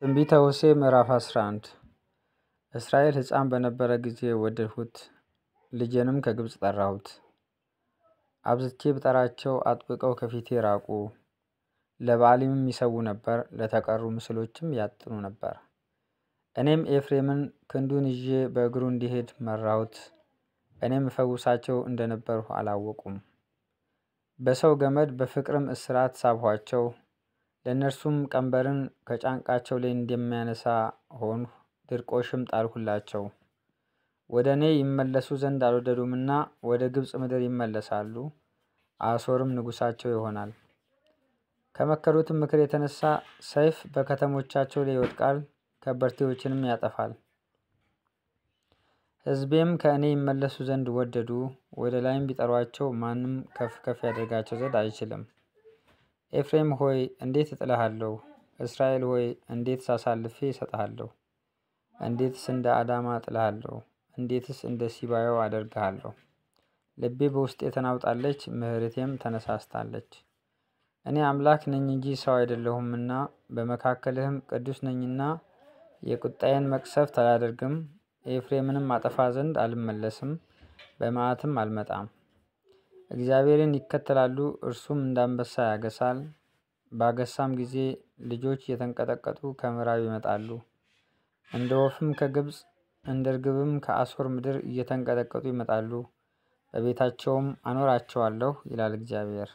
ትንቢተ ሆሴዕ ምዕራፍ 11 እስራኤል ሕፃን በነበረ ጊዜ ወደድሁት፣ ልጄንም ከግብፅ ጠራሁት። አብዝቼ ብጠራቸው አጥብቀው ከፊቴ ራቁ። ለበዓሊምም ይሰዉ ነበር፣ ለተቀሩ ምስሎችም ያጥኑ ነበር። እኔም ኤፍሬምን ክንዱን ይዤ በእግሩ እንዲሄድ መራሁት። እኔም እፈውሳቸው እንደነበርሁ አላወቁም። በሰው ገመድ በፍቅርም እስራት ሳብኋቸው። ለእነርሱም ቀንበርን ከጫንቃቸው ላይ እንደሚያነሳ ሆንሁ፣ ድርቆሽም ጣልሁላቸው። ወደ እኔ ይመለሱ ዘንድ አልወደዱምና ወደ ግብፅ ምድር ይመለሳሉ። አሦርም ንጉሳቸው ይሆናል። ከመከሩትም ምክር የተነሳ ሰይፍ በከተሞቻቸው ላይ ይወድቃል፣ ከበርቴዎችንም ያጠፋል። ሕዝቤም ከእኔ ይመለሱ ዘንድ ወደዱ። ወደ ላይም ቢጠሯቸው ማንም ከፍ ከፍ ያደርጋቸው ዘንድ አይችልም። ኤፍሬም ሆይ እንዴት እጥልሃለሁ? እስራኤል ሆይ እንዴትስ አሳልፌ እሰጥሃለሁ? እንዴትስ እንደ አዳማ እጥልሃለሁ? እንዴትስ እንደ ሲባዮ አደርግሃለሁ? ልቤ በውስጤ ተናውጣለች፣ ምሕረቴም ተነሳስታለች። እኔ አምላክ ነኝ እንጂ ሰው አይደለሁምና በመካከልህም ቅዱስ ነኝና የቁጣዬን መቅሰፍት አላደርግም። ኤፍሬምንም አጠፋ ዘንድ አልመለስም፣ በመዓትም አልመጣም። እግዚአብሔርን ይከተላሉ፣ እርሱም እንዳንበሳ ያገሳል። ባገሳም ጊዜ ልጆች እየተንቀጠቀጡ ከምዕራብ ይመጣሉ። እንደ ወፍም ከግብፅ እንደ ርግብም ከአሦር ምድር እየተንቀጠቀጡ ይመጣሉ። በቤታቸውም አኖራቸዋለሁ ይላል እግዚአብሔር።